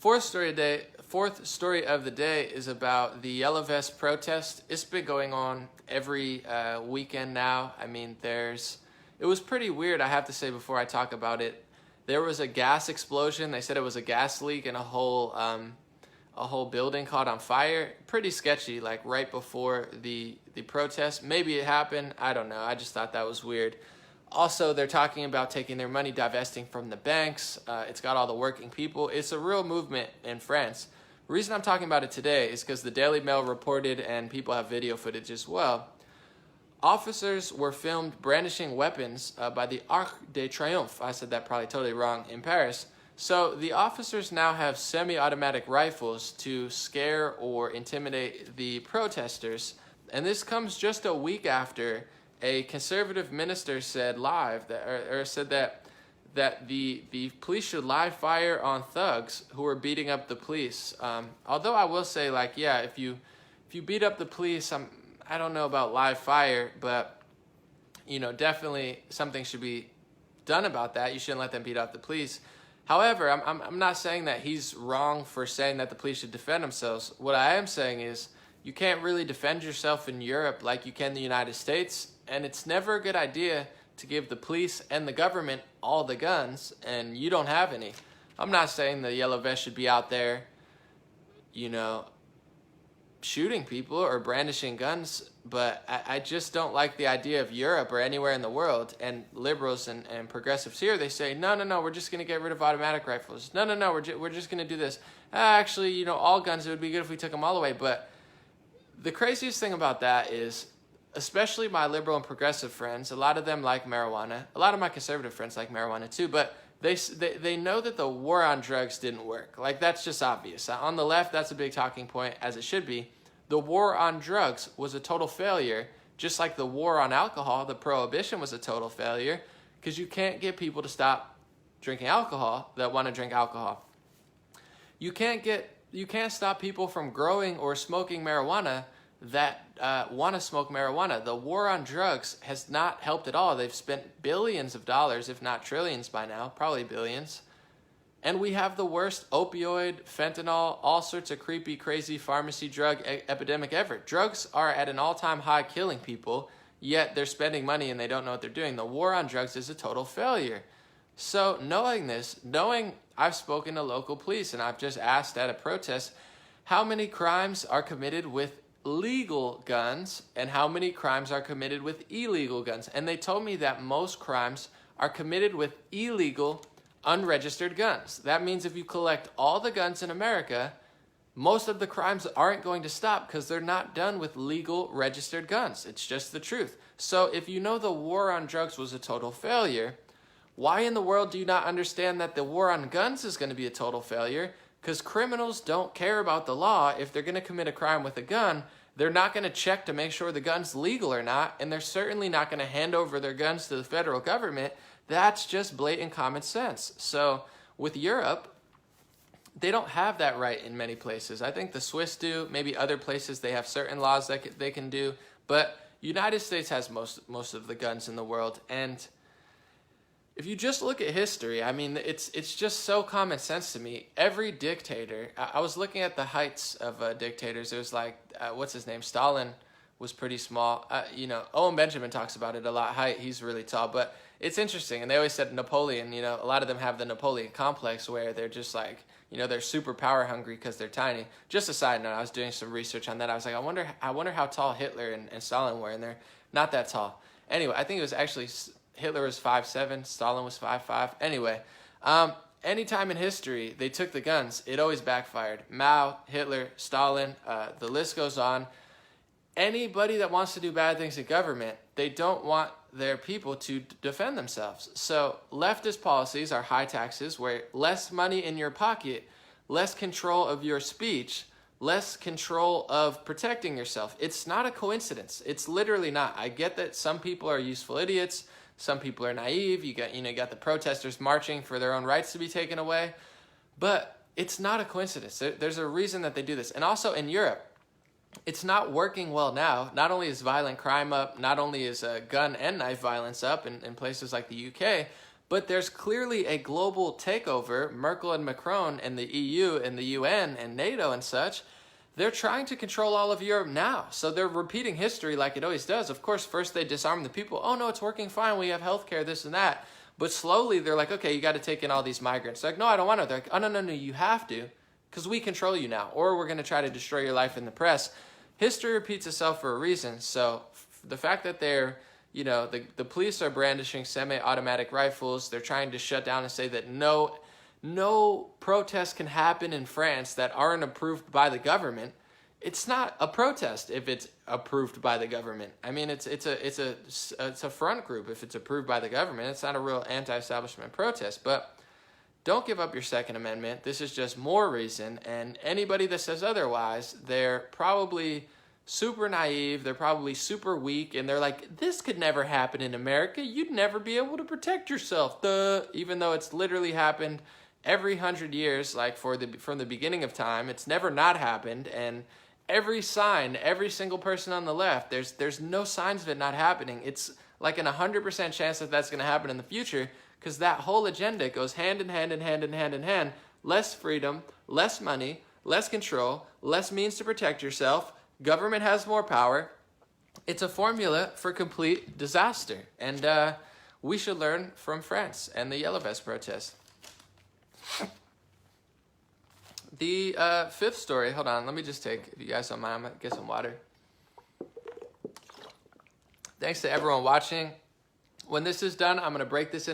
Fourth story of the day is about the Yellow Vest protest. It's been going on every weekend now. I mean, it was pretty weird, I have to say, before I talk about it. There was a gas explosion. They said it was a gas leak and a whole building caught on fire. Pretty sketchy, like right before the protest. Maybe it happened. I don't know. I just thought that was weird. Also, they're talking about taking their money, divesting from the banks. It's got all the working people. It's a real movement in France. The reason I'm talking about it today is because the Daily Mail reported, and people have video footage as well, officers were filmed brandishing weapons by the Arc de Triomphe. I said that probably totally wrong, in Paris. So the officers now have semi-automatic rifles to scare or intimidate the protesters. And this comes just a week after a conservative minister said that the police should live fire on thugs who are beating up the police. Although I will say, like, yeah, if you beat up the police, I don't know about live fire, but definitely something should be done about that. You shouldn't let them beat up the police. However, I'm not saying that he's wrong for saying that the police should defend themselves. What I am saying is you can't really defend yourself in Europe like you can in the United States, and it's never a good idea to give the police and the government all the guns, and you don't have any. I'm not saying the Yellow Vest should be out there, shooting people or brandishing guns, but I just don't like the idea of Europe or anywhere in the world, and liberals and progressives here, they say, no, we're just going to get rid of automatic rifles. No, we're just going to do this. Actually, all guns, it would be good if we took them all away. But the craziest thing about that is, especially my liberal and progressive friends, a lot of them like marijuana. A lot of my conservative friends like marijuana too, but they know that the war on drugs didn't work. Like, that's just obvious. On the left, that's a big talking point, as it should be. The war on drugs was a total failure, just like the war on alcohol, the prohibition, was a total failure, because you can't get people to stop drinking alcohol that want to drink alcohol. You can't stop people from growing or smoking marijuana that want to smoke marijuana. The war on drugs has not helped at all. They've spent billions of dollars, if not trillions by now, probably billions. And we have the worst opioid, fentanyl, all sorts of creepy, crazy pharmacy drug epidemic ever. Drugs are at an all-time high, killing people, yet they're spending money and they don't know what they're doing. The war on drugs is a total failure. So knowing this, I've spoken to local police and I've just asked at a protest, how many crimes are committed with legal guns and how many crimes are committed with illegal guns? And they told me that most crimes are committed with illegal, unregistered guns. That means if you collect all the guns in America, most of the crimes aren't going to stop because they're not done with legal, registered guns. It's just the truth. So if you know the war on drugs was a total failure, why in the world do you not understand that the war on guns is going to be a total failure? Because criminals don't care about the law. If they're going to commit a crime with a gun, they're not going to check to make sure the gun's legal or not, and they're certainly not going to hand over their guns to the federal government. That's just blatant common sense. So with Europe, they don't have that right in many places. I think the Swiss do. Maybe other places they have certain laws that they can do. But United States has most of the guns in the world. And if you just look at history, I mean, it's just so common sense to me. Every dictator, I was looking at the heights of dictators. It was like, what's his name? Stalin was pretty small. Owen Benjamin talks about it a lot. Height, he's really tall. But it's interesting. And they always said Napoleon, a lot of them have the Napoleon complex where they're just like, they're super power hungry because they're tiny. Just a side note, I was doing some research on that. I was like, I wonder how tall Hitler and Stalin were. And they're not that tall. Anyway, I think it was actually Hitler was 5'7", Stalin was 5'5". Anyway, anytime in history they took the guns, it always backfired. Mao, Hitler, Stalin, the list goes on. Anybody that wants to do bad things in government, they don't want their people to defend themselves. So leftist policies are high taxes, where less money in your pocket, less control of your speech, less control of protecting yourself. It's not a coincidence. It's literally not. I get that some people are useful idiots. Some people are naive. You got the protesters marching for their own rights to be taken away. But it's not a coincidence. There's a reason that they do this. And also in Europe, it's not working well now. Not only is violent crime up, not only is gun and knife violence up in places like the UK, But there's clearly a global takeover. Merkel and Macron and the EU and the UN and NATO and such, they're trying to control all of Europe now. So they're repeating history like it always does. Of course, first they disarm the people. Oh, no, it's working fine. We have healthcare, this and that. But slowly they're like, okay, you got to take in all these migrants. They're like, no, I don't want to. They're like, oh, no, you have to, because we control you now. Or we're going to try to destroy your life in the press. History repeats itself for a reason. So the fact that they're, the police are brandishing semi-automatic rifles. They're trying to shut down and say that no protests can happen in France that aren't approved by the government. It's not a protest if it's approved by the government. I mean, it's a front group if it's approved by the government. It's not a real anti-establishment protest. But don't give up your Second Amendment. This is just more reason. And anybody that says otherwise, they're probably super naive, they're probably super weak, and they're like, this could never happen in America. You'd never be able to protect yourself. Even though it's literally happened every 100 years, like from the beginning of time. It's never not happened, and every sign, every single person on the left, there's no signs of it not happening. It's like an 100% chance that that's going to happen in the future, because that whole agenda goes hand in hand and hand in hand in hand. Less freedom, less money, less control, less means to protect yourself. Government has more power. It's a formula for complete disaster. And we should learn from France and the Yellow Vest protest. The fifth story, hold on, let me just take, if you guys don't mind, I'm going to get some water. Thanks to everyone watching. When this is done, I'm going to break this in